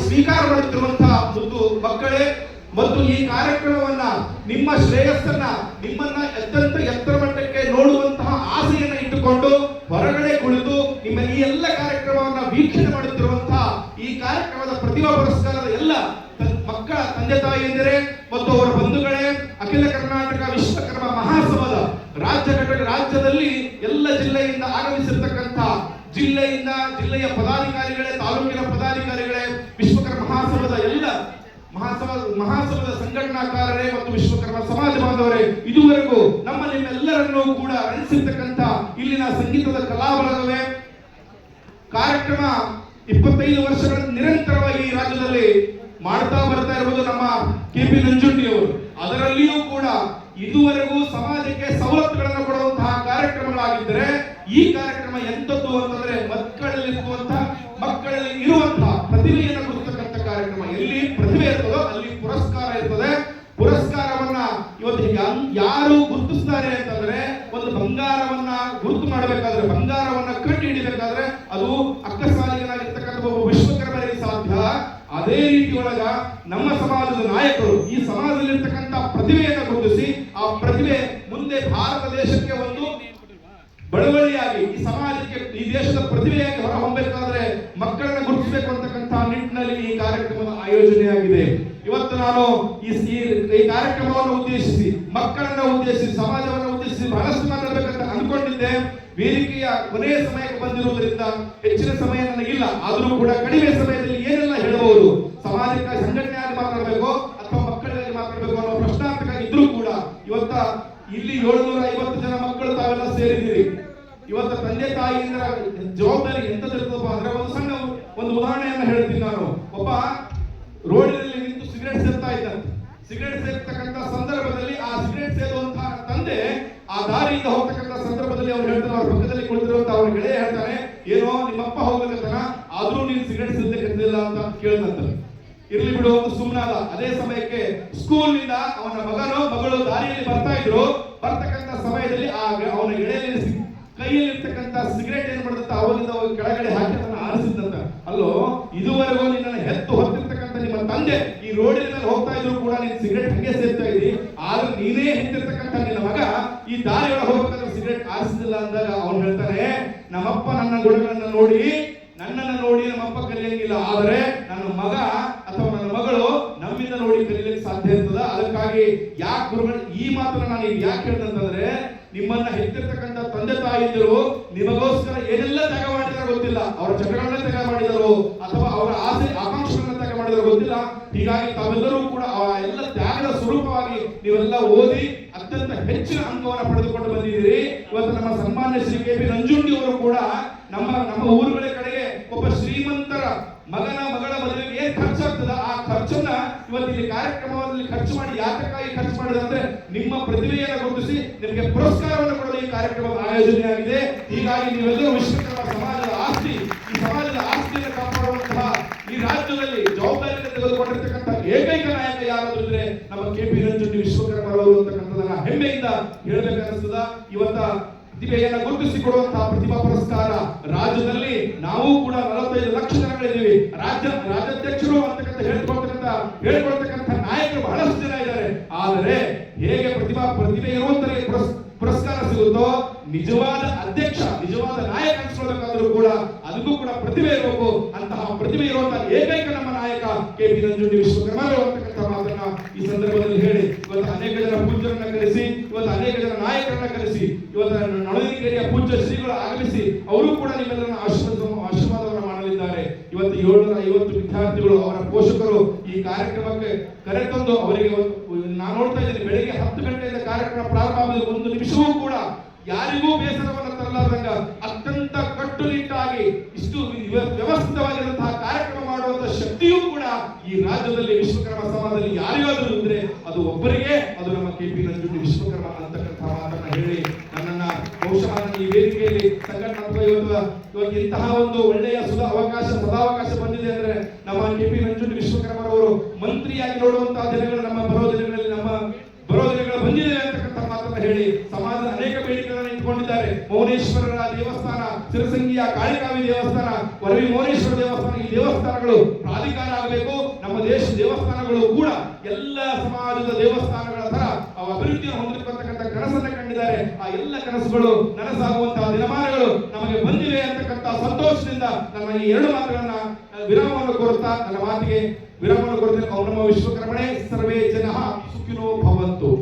ಸ್ವೀಕಾರ ಮಾಡುತ್ತಿರುವಂತಹ ಮುದ್ದು ಮಕ್ಕಳೇ, ಮತ್ತು ಈ ಕಾರ್ಯಕ್ರಮವನ್ನ ನಿಮ್ಮ ಶ್ರೇಯಸ್ಸನ್ನ ನಿಮ್ಮನ್ನ ಅತ್ಯಂತ ಎತ್ತರ ಮಟ್ಟಕ್ಕೆ ನೋಡುವಂತಹ ಆಸೆಯನ್ನ ಇಟ್ಟುಕೊಂಡು ಹೊರಗಡೆ ಕುಳಿತು ನಿಮ್ಮ ಈ ಎಲ್ಲ ಕಾರ್ಯಕ್ರಮವನ್ನ ವೀಕ್ಷಣೆ ಮಾಡುತ್ತಿರುವಂತಹ ಈ ಕಾರ್ಯಕ್ರಮದ ಪ್ರತಿಭಾ ಪುರಸ್ಕಾರದ ಎಲ್ಲ ಮಕ್ಕಳ ತಂದೆ ತಾಯಿಯಂದಿರೇ ಮತ್ತು ಅವರ ಬಂಧುಗಳೇ, ಅಖಿಲ ಕರ್ನಾಟಕ ವಿಶ್ವಕರ್ಮ ಮಹಾಸಭಾದ ರಾಜ್ಯದಲ್ಲಿ ಎಲ್ಲ ಜಿಲ್ಲೆಯಿಂದ ಆಗಮಿಸಿರ್ತಕ್ಕಂಥ ಜಿಲ್ಲೆಯ ಪದಾಧಿಕಾರಿಗಳೇ, ತಾಲೂಕಿನ ಪದಾಧಿಕಾರಿಗಳೇ, ವಿಶ್ವಕರ್ಮ ಮಹಾಸಭಾದ ಎಲ್ಲ ಮಹಾಸಭಾದ ಸಂಘಟನಾಕಾರರೇ ಮತ್ತು ವಿಶ್ವಕರ್ಮ ಸಮಾಜ ಬಾಂಧವರೇ, ಇದುವರೆಗೂ ನಿಮ್ಮೆಲ್ಲರನ್ನೂ ಕೂಡ ಅನಿಸಿರ್ತಕ್ಕಂಥ ಇಲ್ಲಿನ ಸಂಗೀತದ ಕಲಾಬಳಗವೇ ಕಾರ್ಯಕ್ರಮ 25 ವರ್ಷಗಳ ನಿರಂತರವಾಗಿ ಈ ರಾಜ್ಯದಲ್ಲಿ ಮಾಡ್ತಾ ಬರ್ತಾ ಇರುವುದು ನಮ್ಮ KP ನಂಜುಂಡಿ ಅವರು. ಅದರಲ್ಲಿಯೂ ಕೂಡ ಇದುವರೆಗೂ ಸಮಾಜಕ್ಕೆ ಸವಲತ್ತುಗಳನ್ನು ಕೊಡುವಂತಹ ಕಾರ್ಯಕ್ರಮಗಳಾಗಿದ್ದರೆ ಈ ಕಾರ್ಯಕ್ರಮ ಎಂತದ್ದು ಅಂತಂದ್ರೆ ಮಕ್ಕಳಲ್ಲಿ ಇರುವಂತಹ ಪ್ರತಿಭೆಯನ್ನು ಗುರುತಕ್ಕಂಥ ಕಾರ್ಯಕ್ರಮ. ಎಲ್ಲಿ ಪ್ರತಿಭೆ ಇರ್ತದೋ ಅಲ್ಲಿ ಪುರಸ್ಕಾರ ಇರ್ತದೆ. ಪುರಸ್ಕಾರವನ್ನ ಇವತ್ತು ಯಾರು ಗುರುತಿಸ್ತಾರೆ ಅಂತಂದ್ರೆ, ಒಂದು ಬಂಗಾರವನ್ನ ಗುರುತು ಮಾಡಬೇಕಾದ್ರೆ, ಬಂಗಾರವನ್ನ ಕಂಡು ಹಿಡಿಬೇಕಾದ್ರೆ ಅದು ಅಕ್ಕಸಾಲಿಗನಾಗಿರ್ತಕ್ಕಂಥ ಒಬ್ಬ ವಿಶ್ವಕರ್ಮರಿಗೆ ಸಾಧ್ಯ. ಅದೇ ರೀತಿ ಒಳಗ ನಮ್ಮ ಸಮಾಜದ ನಾಯಕರು ಈ ಸಮಾಜದಲ್ಲಿರ್ತಕ್ಕಂಥ ಪ್ರತಿಭೆಯನ್ನು ಗುರುತಿಸಿ ಆ ಪ್ರತಿಭೆ ಮುಂದೆ ಭಾರತ ದೇಶಕ್ಕೆ ಒಂದು ಬಳುವಳಿಯಾಗಿ ಈ ಸಮಾಜಕ್ಕೆ ಈ ದೇಶದ ಪ್ರತಿಭೆಯಾಗಿ ಹೊರಹೊಮ್ಮಬೇಕಾದ್ರೆ ಮಕ್ಕಳನ್ನ ಗುರುತಿಸಬೇಕು ಅಂತಕ್ಕಂಥ ನಿಟ್ಟಿನಲ್ಲಿ ಈ ಕಾರ್ಯಕ್ರಮದ ಆಯೋಜನೆಯಾಗಿದೆ. ಇವತ್ತು ನಾನು ಈ ಕಾರ್ಯಕ್ರಮವನ್ನು ಉದ್ದೇಶಿಸಿ, ಮಕ್ಕಳನ್ನ ಉದ್ದೇಶಿಸಿ, ಸಮಾಜವನ್ನು ಉದ್ದೇಶಿಸಿ ಬಹಳಷ್ಟು ಮಾತಾಡಬೇಕಂತ ಅನ್ಕೊಂಡಿದ್ದೆ. ವೇದಿಕೆಯ ಕೊನೆಯ ಸಮಯಕ್ಕೆ ಬಂದಿರುವುದರಿಂದ ಹೆಚ್ಚಿನ ಸಮಯ ನನಗಿಲ್ಲ. ಆದರೂ ಕೂಡ ಕಡಿಮೆ ಸಮಯದಲ್ಲಿ ಏನೆಲ್ಲ ಹೇಳಬಹುದು, ಸಮಾಜಕ್ಕೆ ಸಂಘಟನೆಯಾಗಿ ಮಾತಾಡಬೇಕು ಅಥವಾ ಮಕ್ಕಳಿಗಾಗಿ ಮಾತಾಡಬೇಕು ಅನ್ನೋ ಪ್ರಶ್ನಾರ್ಥಕ ಇದ್ರೂ ಕೂಡ ಇವತ್ತ ಇಲ್ಲಿ 750 ಜನ ಮಕ್ಕಳು ತಾವೆಲ್ಲ ಸೇರಿದ್ದೀರಿ. ಇವತ್ತ ತಂದೆ ತಾಯಿಯಿಂದ ಜವಾಬ್ದಾರಿ ಎಂತದಿರ್ತದಪ್ಪ ಅಂದ್ರೆ, ಒಂದು ಉದಾಹರಣೆಯನ್ನು ಹೇಳ್ತೀನಿ ನಾನು. ಒಬ್ಬ ರೋಡಿನಲ್ಲಿ ನಿಂತು ಸಿಗರೇಟ್ ಸೇರ್ತಾ ಇದ್ದಂತೆ. ಸಿಗರೇಟ್ ಸೇರ್ತಕ್ಕಂಥ ಸಂದರ್ಭದಲ್ಲಿ ಆ ಸಿಗರೇಟ್ ಸೇರುವಂತಹ ತಂದೆ ಆ ದಾರಿಯಿಂದ ಹೋಗ್ತಕ್ಕಂಥ ಸಂದರ್ಭದಲ್ಲಿ ಅವ್ರು ಹೇಳ್ತಾರೆ, ಅವ್ರ ಪಕ್ಕದಲ್ಲಿ ಕುಳಿತಿರುವಂತ ಅವ್ರ ಗೆಳೆಯ ಹೇಳ್ತಾನೆ, ಏನೋ ನಿಮ್ಮಪ್ಪ ಹೋಗ್ಬೇಕಂತಾನ ಆದ್ರೂ ನೀನು ಸಿಗರೇಟ್ ಸೇರ್ಲಿಕ್ಕಿಲ್ಲ ಅಂತ ಕೇಳಿದಂತ. ಇರ್ಲಿ ಬಿಡು ಅಂತ ಸುಮ್ಮನಾದ. ಅದೇ ಸಮಯಕ್ಕೆ ಸ್ಕೂಲ್ ನಿಂದ ಅವನ ಮಗಳು ದಾರಿಯಲ್ಲಿ ಬರ್ತಾ ಇದ್ರು. ಬರ್ತಕ್ಕಂಥ ಸಮಯದಲ್ಲಿ ಅವನ ಗೆಳೆಯಲ್ಲಿ ಕೈಯಲ್ಲಿ ಇರ್ತಕ್ಕಂಥ ಸಿಗರೇಟ್ ಏನ್ ಮಾಡುತ್ತ ಅವಾಗಿಂದ ಕೆಳಗಡೆ ಹಾಕಿ ಅದನ್ನ ಆರಿಸಿದಂತ. ಅಲ್ಲೋ, ಇದುವರೆಗೂ ನಿನ್ನ ಹೆತ್ತು ಹೊತ್ತಿರ್ತಕ್ಕಂಥ ನಿಮ್ಮ ತಂದೆ ಈ ರೋಡಿನ ಮೇಲೆ ಹೋಗ್ತಾ ಇದ್ರು ಕೂಡ ನೀನು ಸಿಗರೇಟ್ ಹಂಗೆ ಸೇರ್ತಾ ಇದ್ದಿ. ಆದ್ರೆ ನೀನೇ ಹೆತ್ತಿರ್ತಕ್ಕಂಥ ನಿನ್ನ ಮಗ ಈ ದಾರಿಯೊಳಗೆ ಹೋಗ್ಬೇಕಾದ್ರೆ ಸಿಗರೇಟ್ ಆರಿಸಿದಿಲ್ಲ ಅಂದಾಗ ಅವನು ಹೇಳ್ತಾನೆ, ನಮ್ಮಪ್ಪ ನನ್ನ ಗುಣಗಳನ್ನ ನೋಡಿ ನನ್ನನ್ನು ನೋಡಿ ನಮ್ಮಪ್ಪ ಕಲಿಯಂಗಿಲ್ಲ, ಆದರೆ ನನ್ನ ಮಗ ಅಥವಾ ನನ್ನ ಮಗಳು ನಮ್ಮಿಂದ ನೋಡಿ ಕಲಿಯಲಿಕ್ಕೆ ಸಾಧ್ಯ ಇರ್ತದ. ಅದಕ್ಕಾಗಿ ಯಾಕೆ ಗುರುಗಳು ಈ ಮಾತನ್ನ ನಾನು ಯಾಕೆ ಹೇಳ್ತಂತಂದ್ರೆ, ನಿಮ್ಮನ್ನ ಹೆತ್ತಿರ್ತಕ್ಕಂಥ ತಂದೆ ತಾಯಿದ್ರು ನಿಮಗೋಸ್ಕರ ಏನೆಲ್ಲ ತ್ಯಾಗ ಮಾಡಿದಾರ ಗೊತ್ತಿಲ್ಲ. ಅವರ ಚಟಗಳನ್ನ ತ್ಯಾಗ ಮಾಡಿದರು ಅಥವಾ ಅವರ ಆಸೆ ಆಕಾಂಕ್ಷೆಗಳನ್ನ ತ್ಯಾಗ ಮಾಡಿದಾರೋ ಗೊತ್ತಿಲ್ಲ. ಹೀಗಾಗಿ ತಾವೆಲ್ಲರೂ ಕೂಡ ಆ ಎಲ್ಲ ತ್ಯಾಗದ ಸ್ವರೂಪವಾಗಿ ನೀವೆಲ್ಲ ಓದಿ ಅತ್ಯಂತ ಹೆಚ್ಚಿನ ಅಂಕವನ್ನು ಪಡೆದುಕೊಂಡು ಬಂದಿದ್ದೀರಿ. ಇವತ್ತು ನಮ್ಮ ಸನ್ಮಾನ್ಯ ಶ್ರೀ KP ನಂಜುಂಡಿ ಅವರು ಕೂಡ ನಮ್ಮ ಊರುಗಳ ಕಡೆಗೆ ಒಬ್ಬ ಶ್ರೀಮಂತರ ಮಗಳ ಮದುವೆಗೆ ಏನ್ ಖರ್ಚಾಗ್ತದ ಆ ಖರ್ಚನ್ನ ಇವತ್ತು ಇಲ್ಲಿ ಕಾರ್ಯಕ್ರಮದಲ್ಲಿ ಖರ್ಚು ಮಾಡಿ ಯಾತಕ್ಕಾಗಿ ಖರ್ಚು ಮಾಡಿದ್ರೆ ಅಂದ್ರೆ ನಿಮ್ಮ ಪ್ರತಿಭೆಯನ್ನು ಗುರುತಿಸಿ ನಿಮಗೆ ಪುರಸ್ಕಾರವನ್ನು ಕೊಡಲು ಈ ಕಾರ್ಯಕ್ರಮದ ಆಯೋಜನೆಯಾಗಿದೆ. ಹೀಗಾಗಿ ನೀವೆಲ್ಲರೂ ವಿಶ್ವಕರ್ಮ ಸಮಾಜದ ಆಸ್ತಿ, ಈ ಸಮಾಜದ ಆಸ್ತಿಯನ್ನು ಕಾಪಾಡುವಂತಹ ಈ ರಾಜ್ಯದಲ್ಲಿ ಜವಾಬ್ದಾರಿಯನ್ನು ತೆಗೆದುಕೊಂಡಿರ್ತಕ್ಕಂಥ ಏಕೈಕ ನಾಯಕ ಯಾರಾದ್ರೂ ಇದ್ರೆ ನಮ್ಮ KP ನಂಜುಂಡಿ ವಿಶ್ವಕರ್ಮರವರು ಅಂತಕ್ಕಂಥದನ್ನ ಹೆಮ್ಮೆಯಿಂದ ಹೇಳ್ಬೇಕನ್ನಿಸ್ತದ. ಇವತ್ತ ಪ್ರತಿಭೆಯನ್ನು ಗುರುತಿಸಿಕೊಡುವಂತಹ ಪ್ರತಿಭಾ ಪುರಸ್ಕಾರ ರಾಜ್ಯದಲ್ಲಿ ನಾವು ಕೂಡ 45 ಲಕ್ಷ ಜನಗಳಿದ್ದೀವಿ. ರಾಜ್ಯಾಧ್ಯಕ್ಷರು ಅಂತಕ್ಕಂಥ ಹೇಳ್ಕೊಳ್ತಕ್ಕಂಥ ನಾಯಕರು ಬಹಳಷ್ಟು ಜನ ಇದ್ದಾರೆ. ಆದರೆ ಹೇಗೆ ಪ್ರತಿಭೆ ಇರುವಂತರಿಗೆ ಪುರಸ್ಕಾರ ಸಿಗುತ್ತೋ, ನಿಜವಾದ ಅಧ್ಯಕ್ಷ, ನಿಜವಾದ ನಾಯಕ ಅನ್ಸ್ಕೊಳ್ಬೇಕಾದ್ರೂ ಕೂಡ ಅದಕ್ಕೂ ಕೂಡ ಪ್ರತಿಭೆ ಇರಬೇಕು. ಅಂತಹ ಪ್ರತಿಭೆ ಇರುವಂತಹ ಏಕೈಕ ನಮ್ಮ ನಾಯಕ KP ನಂಜುಂಡಿ ವಿಶ್ವಕರ್ಮರು ಅಂತಕ್ಕಂಥ ಮಾತನ್ನ ಈ ಸಂದರ್ಭದಲ್ಲಿ ಹೇಳಿ, ಇವತ್ತು ಅನೇಕ ಜನ ಪೂಜ್ಯರನ್ನ ಕರೆಸಿ, ಇವತ್ತು ಅನೇಕ ಜನ ನಾಯಕರನ್ನ ಕರೆಸಿ, ಇವತ್ತು ನಳದಿಕೆರೆಯ ಪೂಜ್ಯ ಶ್ರೀಗಳು ಆಗಮಿಸಿ ಅವರು ಕೂಡ ನಿಮ್ಮೆಲ್ಲರನ್ನ ಆಶೀರ್ವಾದವನ್ನು ಮಾಡಲಿದ್ದಾರೆ. ಇವತ್ತು 750 ವಿದ್ಯಾರ್ಥಿಗಳು ಅವರ ಪೋಷಕರು ಈ ಕಾರ್ಯಕ್ರಮಕ್ಕೆ ಕರೆತಂದು ಅವರಿಗೆ ನಾನು ನೋಡ್ತಾ ಇದ್ದೀನಿ, ಬೆಳಿಗ್ಗೆ 10 ಗಂಟೆಯಿಂದ ಕಾರ್ಯಕ್ರಮ ಪ್ರಾರಂಭ ಆದ 1 ನಿಮಿಷವೂ ಕೂಡ ಯಾರಿಗೂ ಬೇಸರವನ್ನು ತರಲಾರ್ದಂಗ ಅತ್ಯಂತ ಕಟ್ಟುನಿಟ್ಟಾಗಿ ಇಷ್ಟು ವ್ಯವಸ್ಥಿತವಾಗಿರುವಂತಹ ಕಾರ್ಯಕ್ರಮ ಮಾಡುವಂತಹ ಶಕ್ತಿಯೂ ಕೂಡ ಈ ರಾಜ್ಯದಲ್ಲಿ ವಿಶ್ವಕರ್ಮ ಸಮಾಜದಲ್ಲಿ ಯಾರಿಗಾದ್ರೂ ಇದ್ರೆ ಅದು ಒಬ್ಬರಿಗೆ, ಅದು ನಮ್ಮ KP ನಂಜುಂಡಿ ವಿಶ್ವಕರ್ಮ ಅಂತಕ್ಕಂಥ ಮಾತನ್ನ ಹೇಳಿ ನನ್ನನ್ನ ಬಹುಶಃ ಈ ವೇದಿಕೆಯಲ್ಲಿ ಸಂಘಟನಾತ್ಮಕ ಇವತ್ತು ಇಂತಹ ಒಂದು ಒಳ್ಳೆಯ ಸದಾವಕಾಶ ಬಂದಿದೆ ಅಂದ್ರೆ ನಮ್ಮ KP ನಂಜುಂಡಿ ವಿಶ್ವಕರ್ಮರವರು ಮಂತ್ರಿಯಾಗಿ ನೋಡುವಂತಹ ದಿನಗಳು ನಮ್ಮ ಬರೋ ದಿನಗಳು ಬಂದಿದೆ ಅಂತಕ್ಕಂಥ ಮಾತನ್ನ ಹೇಳಿ ಸಮಾಜದ ಅನೇಕ ಬೇಡಿಕೆಗಳನ್ನು ಇಟ್ಟುಕೊಂಡಿದ್ದಾರೆ. ಮೌನೇಶ್ವರರ ದೇವಸ್ಥಾನ, ಸಿರಸಂಗಿಯ ಕಾಳಿಕಾವಿ ದೇವಸ್ಥಾನ, ವರವಿ ಮೌನೇಶ್ವರ ದೇವಸ್ಥಾನ, ಈ ದೇವಸ್ಥಾನಗಳು ಪ್ರಾಧಿಕಾರ ಆಗಬೇಕು. ನಮ್ಮ ದೇಶ ದೇವಸ್ಥಾನಗಳು ಕೂಡ ಎಲ್ಲ ಸಮಾಜದ ದೇವಸ್ಥಾನಗಳ ತರ ಅಭಿವೃದ್ಧಿಯನ್ನು ಹೊಂದಿರತಕ್ಕಂಥ ಕನಸನ್ನ ಕಂಡಿದ್ದಾರೆ. ಆ ಎಲ್ಲ ಕನಸುಗಳು ನನಸಾಗುವಂತಹ ದಿನಮಾನಗಳು ನಮಗೆ ಬಂದಿವೆ ಅಂತಕ್ಕಂಥ ಸಂತೋಷದಿಂದ ನನ್ನ ಈ ಎರಡು ಮಾತುಗಳನ್ನ ವಿರಾಮವನ್ನು ಕೋರುತ್ತಾ ನನ್ನ ಮಾತಿಗೆ ವಿರಾಮವನ್ನು ಕೋರುತ್ತೇನೆ. ಓಂ ನಮೋ ವಿಶ್ವಕರ್ಮಣೇ. ಸರ್ವೇ ಜನಃ ಸುಖಿನೋ ಭವಂತು.